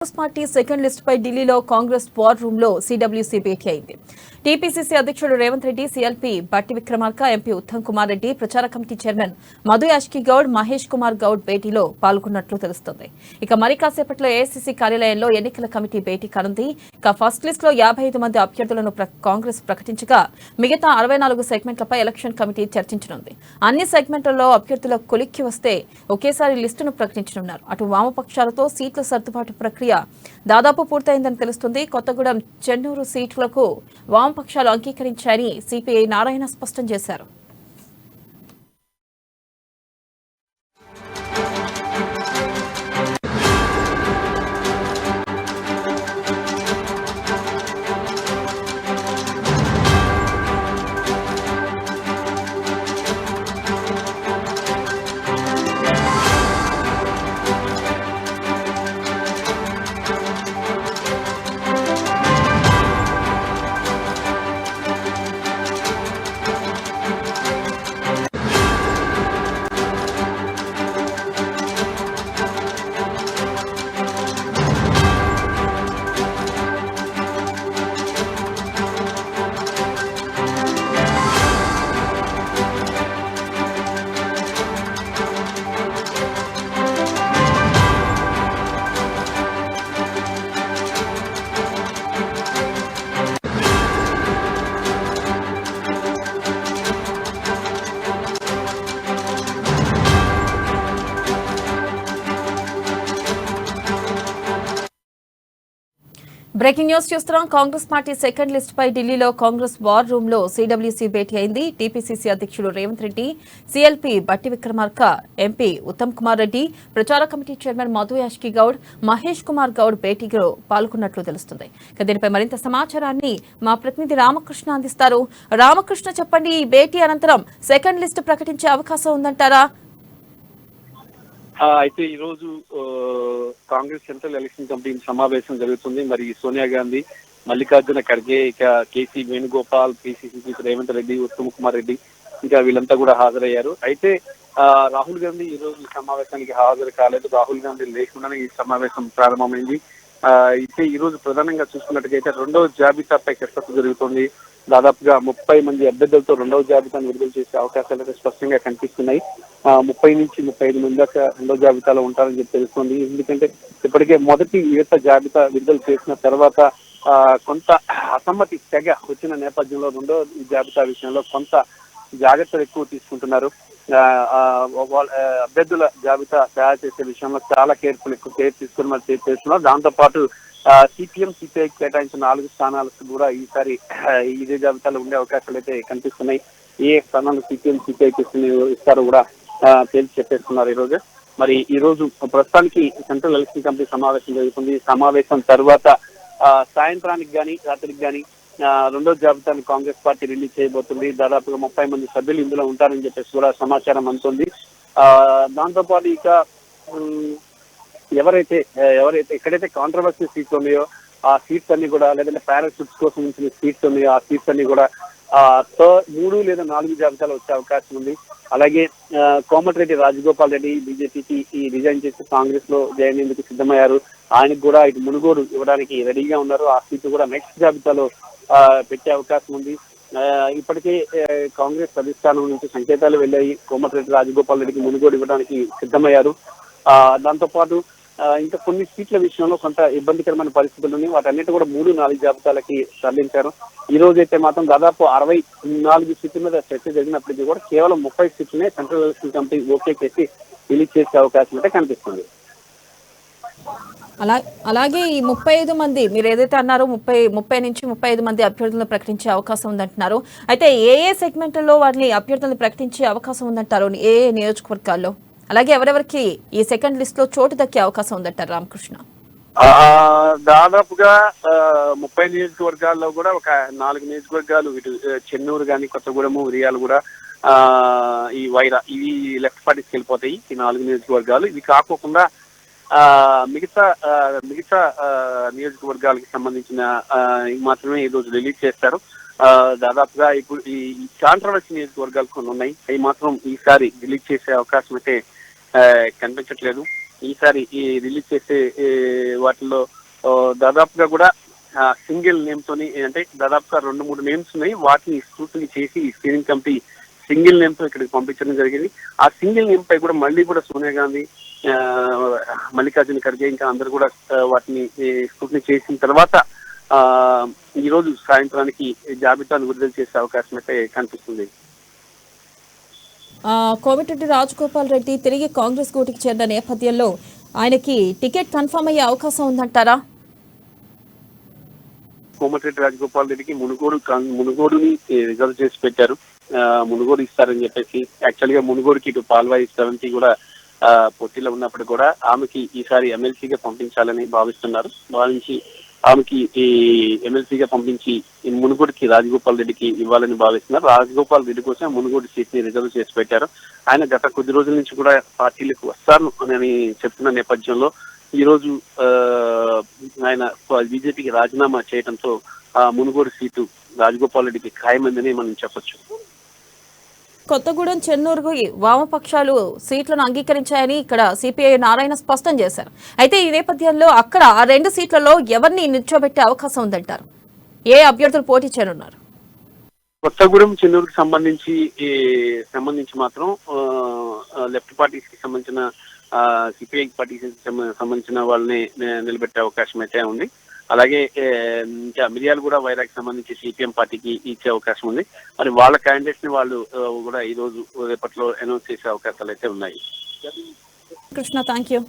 Congress party second list పై ఢిల్లీలో Congress war room లో CWC భేటీ అయింది. టీపీసీసీ అధ్యక్షుడు రేవంత్ రెడ్డి, సీఎల్పీ బట్టి విక్రమార్క, ఎంపీ ఉత్తమ్ కుమార్ రెడ్డి, ప్రచార కమిటీ చైర్మన్ మధు యాష్కి గౌడ్, మహేష్ కుమార్ గౌడ్ భేటీలో పాల్గొన్నట్లు తెలుస్తోంది. ఇక మరి కాసేపట్లో ఏఐసీసీ కార్యాలయంలో ఎన్నికల కమిటీ భేటీ కానుంది. ఇక ఫస్ట్ లిస్ట్ లో 55 మంది అభ్యర్థులను కాంగ్రెస్ ప్రకటించగా మిగతా 64 సెగ్మెంట్లపై ఎలక్షన్ కమిటీ చర్చించనుంది. అన్ని సెగ్మెంట్లలో అభ్యర్థుల కొలిక్కి వస్తే ఒకేసారి లిస్టును ప్రకటించనున్నారు. అటు వామపక్షాలతో సీట్ల సర్దుబాటు ప్రక్రియ దాదాపు పూర్తయిందని తెలుస్తుంది. కొత్తగూడెం, చెన్నూరు సీట్లకు వామపక్షాలు అంగీకరించాయని సిపిఐ నారాయణ స్పష్టం చేశారు. బ్రేకింగ్ న్యూస్ చూస్తున్నాం. కాంగ్రెస్ పార్టీ సెకండ్ లిస్ట్ పై ఢిల్లీలో కాంగ్రెస్ వార్ రూమ్ లో సిడబ్ల్యూసీ భేటీ అయింది. టీపీసీసీ అధ్యక్షుడు రేవంత్ రెడ్డి, సీఎల్పీ బట్టి విక్రమార్క, ఎంపీ ఉత్తమ్ కుమార్ రెడ్డి, ప్రచార కమిటీ చైర్మన్ మధు యాష్కి గౌడ్, మహేష్ కుమార్ గౌడ్ భేటీలో పాల్గొన్నట్లు తెలుస్తుంది. దీనిపై మరింత సమాచారాన్ని మా ప్రతినిధి రామకృష్ణ అందిస్తారు. రామకృష్ణ, చెప్పండి, ఈ భేటీ అనంతరం సెకండ్ లిస్ట్ ప్రకటించే అవకాశం ఉందంటారా? అయితే ఈ రోజు కాంగ్రెస్ సెంట్రల్ ఎలక్షన్ కమిటీ సమావేశం జరుగుతుంది. మరి సోనియా గాంధీ, మల్లికార్జున ఖర్గే, ఇక కేసీ వేణుగోపాల్, పిసిసి రేవంత్ రెడ్డి, ఉత్తమ్ కుమార్ రెడ్డి, ఇంకా వీళ్ళంతా కూడా హాజరయ్యారు. అయితే రాహుల్ గాంధీ ఈ రోజు ఈ సమావేశానికి హాజరు కాలేదు. రాహుల్ గాంధీ లేకుండానే ఈ సమావేశం ప్రారంభమైంది. అయితే ఈ రోజు ప్రధానంగా చూసుకున్నట్టుగైతే రెండవ జాబితాపై కసరత్తు జరుగుతుంది. దాదాపుగా 30 మంది అభ్యర్థులతో రెండవ జాబితాను విడుదల చేసే అవకాశాలు అయితే స్పష్టంగా కనిపిస్తున్నాయి. 30 నుంచి 35 మంది దాకా రెండవ జాబితాలో ఉంటారని చెప్పి తెలుస్తుంది. ఎందుకంటే ఇప్పటికే మొదటి విడత జాబితా విడుదల చేసిన తర్వాత కొంత అసమ్మతి తెగ వచ్చిన నేపథ్యంలో రెండవ జాబితా విషయంలో కొంత జాగ్రత్తలు ఎక్కువ తీసుకుంటున్నారు. అభ్యర్థుల జాబితా తయారు చేసే విషయంలో చాలా ఎక్కువ కేర్ తీసుకుని మరి చేస్తున్నారు. దాంతో పాటు సిపిఎం, సిపిఐ కేటాయించిన 4 స్థానాలకు కూడా ఈసారి ఇదే జాబితాలో ఉండే అవకాశాలు అయితే కనిపిస్తున్నాయి. ఏ స్థానాలు సిపిఎం, సిపిఐకి ఇస్తారో కూడా తేల్చి చెప్పేస్తున్నారు ఈ రోజు. మరి ఈ రోజు ప్రస్తుతానికి సెంట్రల్ ఎలక్షన్ కమిటీ సమావేశం జరుగుతుంది. సమావేశం తర్వాత సాయంత్రానికి గాని రాత్రికి గాని రెండో జాబితాను కాంగ్రెస్ పార్టీ రిలీజ్ చేయబోతుంది. దాదాపుగా 30 మంది సభ్యులు ఇందులో ఉంటారని చెప్పేసి కూడా సమాచారం అందుతుంది. దాంతో పాటు ఇక ఎవరైతే ఎక్కడైతే కాంట్రవర్సీ సీట్లు ఉన్నాయో ఆ సీట్స్ అన్ని కూడా, లేదంటే పారాషూట్స్ కోసం ఉంచిన సీట్స్ ఉన్నాయో ఆ సీట్స్ అన్ని కూడా 3 లేదా 4 జాబితాలు వచ్చే అవకాశం ఉంది. అలాగే కోమటిరెడ్డి రాజగోపాల్ రెడ్డి బీజేపీకి రిజైన్ చేసి కాంగ్రెస్ లో జాయిన్ అయ్యేందుకు సిద్ధమయ్యారు. ఆయనకు కూడా ఇటు మునుగోడు ఇవ్వడానికి రెడీగా ఉన్నారు. ఆ సీట్లు కూడా నెక్స్ట్ జాబితాలో పెట్టే అవకాశం ఉంది. ఇప్పటికే కాంగ్రెస్ అధిష్టానం నుంచి సంకేతాలు వెళ్ళాయి. కోమటిరెడ్డి రాజగోపాల్ రెడ్డికి మునుగోడు ఇవ్వడానికి సిద్ధమయ్యారు. దాంతో పాటు ఇంకా కొన్ని సీట్ల విషయంలో కొంత ఇబ్బందికరమైన పరిస్థితులు ఉన్నాయి. వాటన్నిటి కూడా 3-4 జాబితాలకి తరలించారు. ఈ రోజు అయితే మాత్రం దాదాపు 64 సీట్ల మీద చర్చ జరిగినప్పటికీ కూడా కేవలం 30 సీట్లనే సెంట్రల్ ఎలక్షన్ కమిటీ ఓకే చేసి రిలీజ్ చేసే అవకాశం అయితే కనిపిస్తుంది. అలాగే ఈ 35 మంది మీరు ఏదైతే అన్నారో 30 నుంచి 35 మంది అభ్యర్థులను ప్రకటించే అవకాశం ఉందంటున్నారు. అయితే ఏ సెగ్మెంట్లలో వాటిని అభ్యర్థులను ప్రకటించే అవకాశం ఉందంటారు? ఏ నియోజకవర్గాల్లో? అలాగే ఎవరెవరికి ఈ సెకండ్ లిస్ట్ లో చోటు దక్కే అవకాశం ఉందంటారు రామకృష్ణ? దాదాపుగా 30 నియోజకవర్గాల్లో కూడా ఒక 4 నియోజకవర్గాలు, ఇటు చెన్నూరు కానీ, కొత్తగూడెము, ఉరియాలు కూడా, ఈ వైరా, ఇవి లెఫ్ట్ పార్టీకి వెళ్ళిపోతాయి. ఈ 4 నియోజకవర్గాలు. ఇవి కాకోకుండా మిగతా నియోజకవర్గాలకు సంబంధించిన మాత్రమే ఈ రోజు రిలీజ్ చేస్తారు. దాదాపుగా ఇప్పుడు ఈ కాంట్రవర్సీ నియోజకవర్గాలు కొన్ని ఉన్నాయి. అవి మాత్రం ఈసారి రిలీజ్ చేసే అవకాశం అయితే కనిపించట్లేదు. ఈసారి ఈ రిలీజ్ చేసే వాటిల్లో దాదాపుగా కూడా సింగిల్ నేమ్ తోని, అంటే దాదాపుగా 2-3 నేమ్స్ ఉన్నాయి. వాటిని స్క్రూటినీ చేసి స్క్రీనింగ్ కమిటీ సింగిల్ నేమ్ తో ఇక్కడికి పంపించడం జరిగింది. ఆ సింగిల్ నేమ్ పై కూడా మళ్ళీ కూడా సోనియా గాంధీ, మల్లికార్జున ఖర్గే ఇంకా అందరూ కూడా వాటిని స్క్రూటినీ చేసిన తర్వాత ఈ రోజు సాయంత్రానికి జాబితాను విడుదల చేసే అవకాశం అయితే కనిపిస్తుంది. కోమటిరెడ్డి రాజగోపాల్ రెడ్డి తిరిగి కాంగ్రెస్ గూటికి చేరిన నేపథ్యంలో ఆయనకి టికెట్ కన్ఫర్మ్ అయ్యే అవకాశం ఉందంటారా? కోమటిరెడ్డి రాజగోపాల్ రెడ్డికి మునుగోడుని రిజర్వ్ చేసి పెట్టారు. మునుగోడు ఇస్తారని చెప్పేసి, యాక్చువల్ గా మునుగోడుకి ఇటు పాల్వాయి సెవెంటీ కూడా పోటీలో ఉన్నప్పుడు కూడా ఆమెకి ఈసారి ఎమ్మెల్సీగా పంపించాలని భావించి ఆమెకి ఈ ఎమ్మెల్సీగా పంపించి మునుగోడుకి రాజగోపాల్ రెడ్డికి ఇవ్వాలని భావిస్తున్నారు. రాజగోపాల్ రెడ్డి కోసం మునుగోడు సీట్ ని రిజర్వ్ చేసి పెట్టారు. ఆయన గత కొద్ది రోజుల నుంచి కూడా పార్టీలకు వస్తాను అని చెప్తున్న నేపథ్యంలో ఈ రోజు ఆయన బీజేపీకి రాజీనామా చేయడంతో మునుగోడు సీటు రాజగోపాల్ రెడ్డికి ఖాయమైందని మనం చెప్పొచ్చు. కొత్తగూడెం, చెన్నూరు వామపక్షాలు సీట్లను అంగీకరించాయని ఇక్కడ సిపిఐ నారాయణ స్పష్టం చేశారు. అయితే ఈ నేపథ్యంలో అక్కడ ఆ 2 సీట్లలో ఎవరిని నిల్చోబెట్టే అవకాశం ఉందంటారు? ఏ అభ్యర్థులు పోటీ చేయనున్నారు? కొత్తగూడెం, చెన్నూరుకి సంబంధించి మాత్రం లెఫ్ట్ పార్టీస్ కి సంబంధించిన సిపిఐ పార్టీకి సంబంధించిన వాళ్ళని నిలబెట్టే అవకాశం అయితే ఉంది. అలాగే ఇంకా మిర్యాలు కూడా వైరాకి సంబంధించి సిపిఎం పార్టీకి ఇచ్చే అవకాశం ఉంది. మరి వాళ్ళ క్యాండిడేట్స్ ని వాళ్ళు కూడా ఈ రోజు రేపట్లో అనౌన్స్ చేసే అవకాశాలు అయితే ఉన్నాయి. Krishna, thank you.